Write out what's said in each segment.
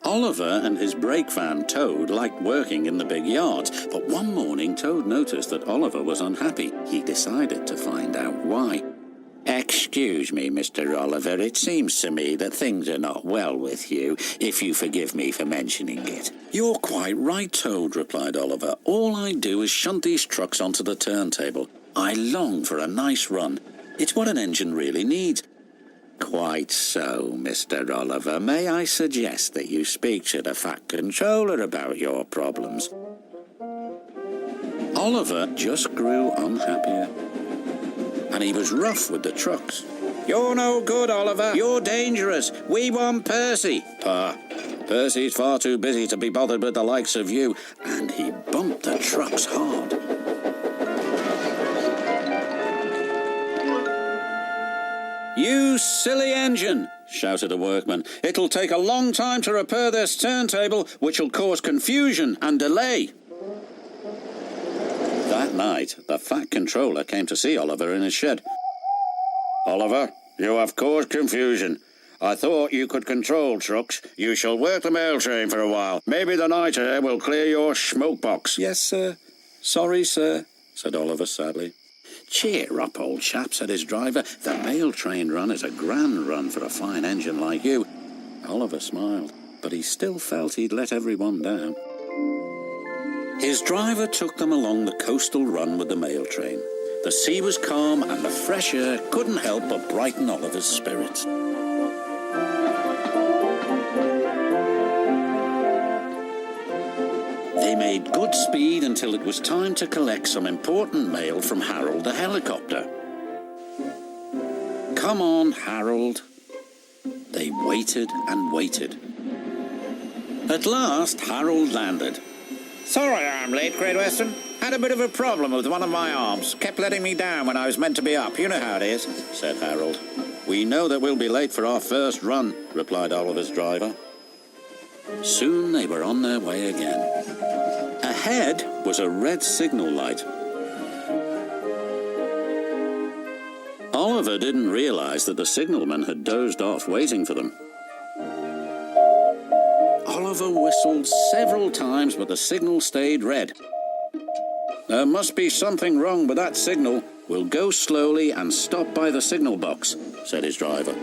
Oliver and his brake van, Toad, liked working in the big yards, but one morning Toad noticed that Oliver was unhappy. He decided to find out why. "Excuse me, Mr. Oliver, it seems to me that things are not well with you, if you forgive me for mentioning it." "You're quite right, Toad," replied Oliver. "All I do is shunt these trucks onto the turntable. I long for a nice run. It's what an engine really needs." "Quite so, Mr. Oliver. May I suggest that you speak to the Fat Controller about your problems?" Oliver just grew unhappier, and he was rough with the trucks. "You're no good, Oliver. You're dangerous. We want Percy." "Pah, Percy's far too busy to be bothered with the likes of you," and he bumped the trucks hard. "You silly engine!" shouted a workman. "It'll take a long time to repair this turntable, which'll cause confusion and delay." That night, the Fat Controller came to see Oliver in his shed. "Oliver, you have caused confusion. I thought you could control trucks. You shall work the mail train for a while. Maybe the night air will clear your smoke box." "Yes, sir. Sorry, sir," said Oliver sadly. "Cheer up, old chap," said his driver. "The mail train run is a grand run for a fine engine like you." Oliver smiled, but he still felt he'd let everyone down. His driver took them along the coastal run with the mail train. The sea was calm, and the fresh air couldn't help but brighten Oliver's spirits. They made good speed until it was time to collect some important mail from Harold the helicopter. "Come on, Harold." They waited and waited. At last, Harold landed. "Sorry I'm late, Great Western. Had a bit of a problem with one of my arms. Kept letting me down when I was meant to be up. You know how it is," said Harold. "We know that we'll be late for our first run," replied Oliver's driver. Soon they were on their way again. Ahead was a red signal light. Oliver didn't realize that the signalman had dozed off waiting for them. Oliver whistled several times, but the signal stayed red. "There must be something wrong with that signal. We'll go slowly and stop by the signal box," said his driver.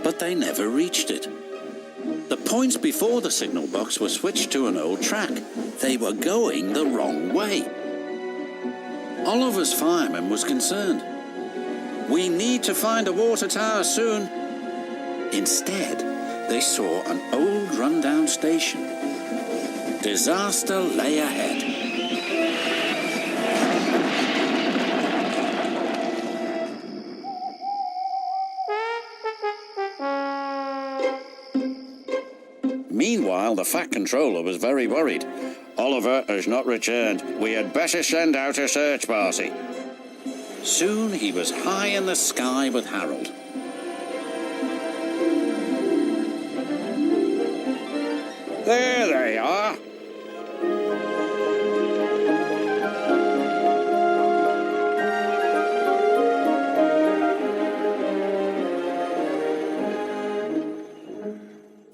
But they never reached it. The points before the signal box were switched to an old track. They were going the wrong way. Oliver's fireman was concerned. "We need to find a water tower soon." Instead, they saw an old rundown station. Disaster lay ahead. Meanwhile, the Fat Controller was very worried. "Oliver has not returned. We had better send out a search party." Soon he was high in the sky with Harold. "There they are."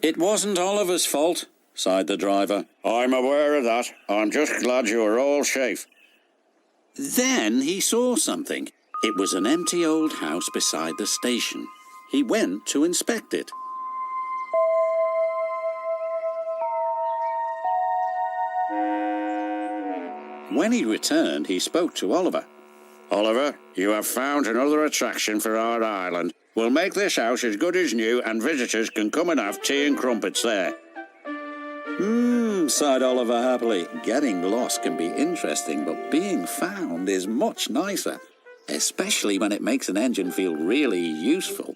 "It wasn't Oliver's fault," sighed the driver. "I'm aware of that. I'm just glad you are all safe." Then he saw something. It was an empty old house beside the station. He went to inspect it. When he returned, he spoke to Oliver. "Oliver, you have found another attraction for our island. We'll make this house as good as new, and visitors can come and have tea and crumpets there." Sighed Oliver happily. Getting lost can be interesting, but being found is much nicer, especially when it makes an engine feel really useful.